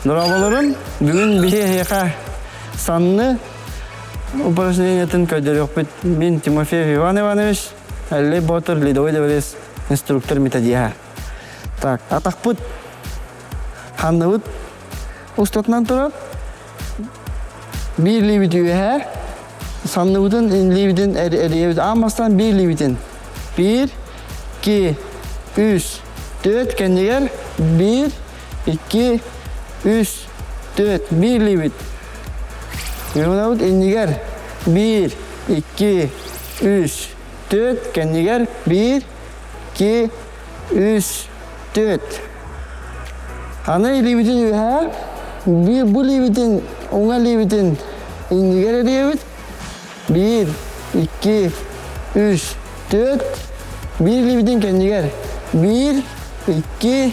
Дұрабаларым, бүгін бейхеқа санны упражнениятын көдері өкпет. Мен Тимофеев Иван Иванович, әлі ботыр лидовой дәверес инструктор методия. Так, атақпыт ханныбыт ұстатынан тұрар. Bir ливит үйе, санныбытын ливитін әрейебіт. Амастан bir ливитін. 1, 2, 3, 4 кәндегер. 1, 2, 3, 4, 1 ливит. Үйемінабыт әндегер. 1, 2, 3, 4 кәндегер. 1, 2, 3, 4. Аны ливитін үйе. Bu ливитін, оңа ливитін әндегер әрейебіт. 1, 2, 3, 4. 1 ливитін кәндегер. 1, 2,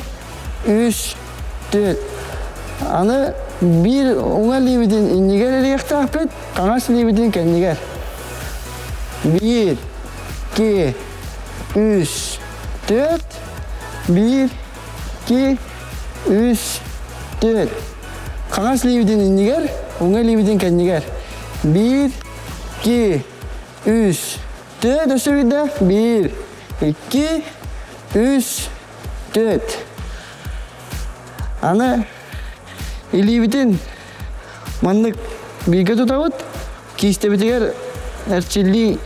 3, 4. Аны bir оңа ливитін әндегер әрейекті ақпет, қаңас ливитін кәндегер. 1, 2, 3, 4. 1, 2, 3, 4. Қаңас ливитін әндегер, оңа ливитін кәндегер. 1, 2, 3, 4. Өсі биді. 1, 2, 3, 4. Аны ливитін мандық бірге тұтауыд. Кейсті бітігер әрчелі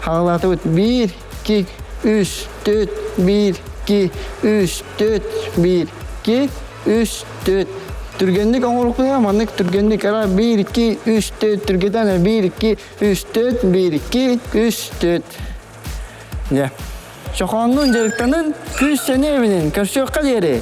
қағылаты бұд. 1, 2, 3, 4. 1, 2, 3, 4. 1, 2, 3, 4. Түргендік оңғылықпыға мандық түргендік әра 1, 2, 3, 4. Түргеден 1, 2, 3, 4. 1, 2, 3, 4. Шоқанның жарықтанын күз сәне емінен көрші өққа дері.